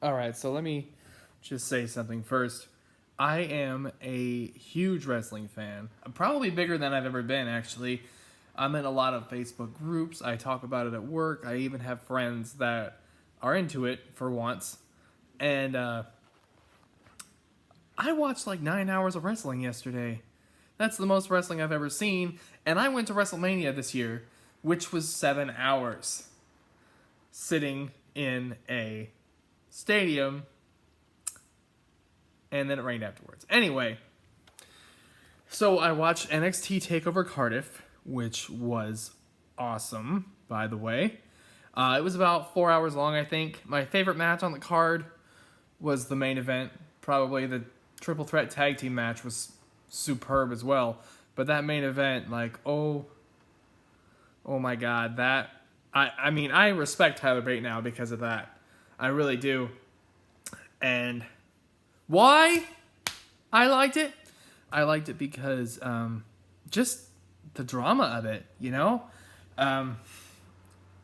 All right, so let me just say something first. I am a huge wrestling fan. I'm probably bigger than I've ever been, actually. I'm in a lot of Facebook groups. I talk about it at work. I even have friends that are into it for once. And I watched like 9 hours of wrestling yesterday. That's the most wrestling I've ever seen. And I went to WrestleMania this year, which was 7 hours sitting in a stadium, and then it rained afterwards. Anyway, so I watched NXT TakeOver Cardiff, which was awesome, by the way. It was about 4 hours long, I think. My favorite match on the card was the main event. Probably the triple threat tag team match was superb as well. But that main event, like, oh my God, I mean, I respect Tyler Bate now because of that. I really do. And why I liked it? I liked it because just the drama of it, you know?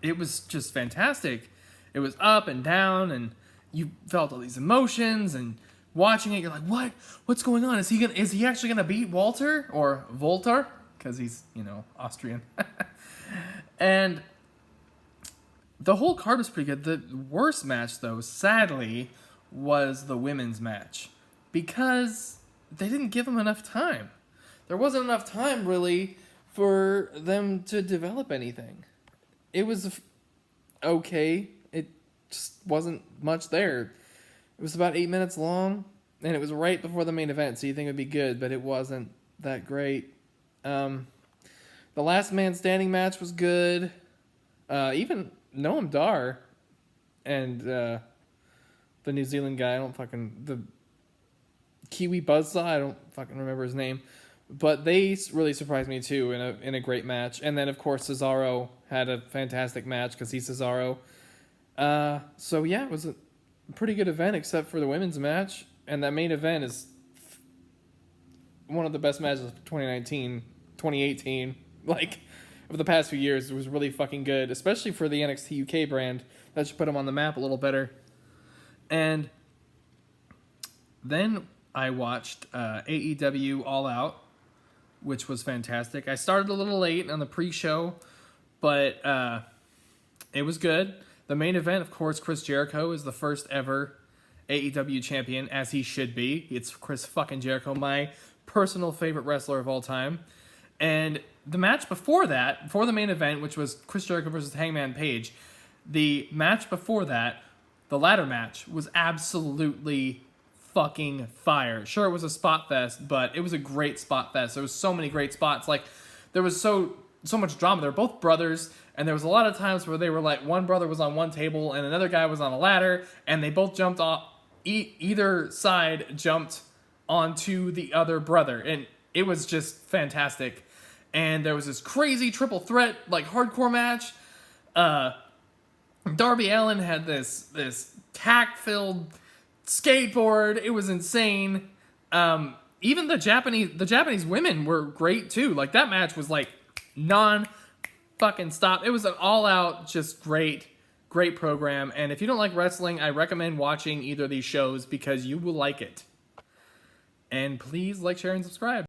It was just fantastic. It was up and down, and you felt all these emotions, and watching it, you're like, what? What's going on? Is he actually gonna beat Walter or Volter? Because he's, Austrian. And the whole card was pretty good. The worst match, though, sadly, was the women's match. Because they didn't give them enough time. There wasn't enough time, really, for them to develop anything. It was okay. It just wasn't much there. It was about 8 minutes long, and it was right before the main event, so you think it would be good, but it wasn't that great. The last man standing match was good. Even Noam Dar and the New Zealand guy, the Kiwi Buzzsaw, I don't fucking remember his name, but they really surprised me too in a great match. And then of course Cesaro had a fantastic match because he's Cesaro. So yeah, it was a pretty good event except for the women's match, and that main event is one of the best matches of 2018, like over the past few years. It was really fucking good, especially for the NXT UK brand. That should put them on the map a little better. And then I watched AEW All Out, which was fantastic. I started a little late on the pre-show, but it was good. The main event, of course, Chris Jericho is the first ever AEW champion, as he should be. It's Chris fucking Jericho, my personal favorite wrestler of all time. And the match before that, before the main event, which was Chris Jericho versus Hangman Page, the match before that, the ladder match, was absolutely fucking fire. Sure, it was a spot fest, but it was a great spot fest. There was so many great spots. Like, there was so much drama. They were both brothers, and there was a lot of times where they were like, one brother was on one table and another guy was on a ladder, and they both jumped off. Either side jumped onto the other brother, and it was just fantastic. And there was this crazy triple threat, like, hardcore match. Darby Allin had this tack-filled skateboard. It was insane. Even the Japanese women were great too. Like, that match was like non-fucking stop. It was an all-out, just great program. And if you don't like wrestling, I recommend watching either of these shows because you will like it. And please like, share, and subscribe.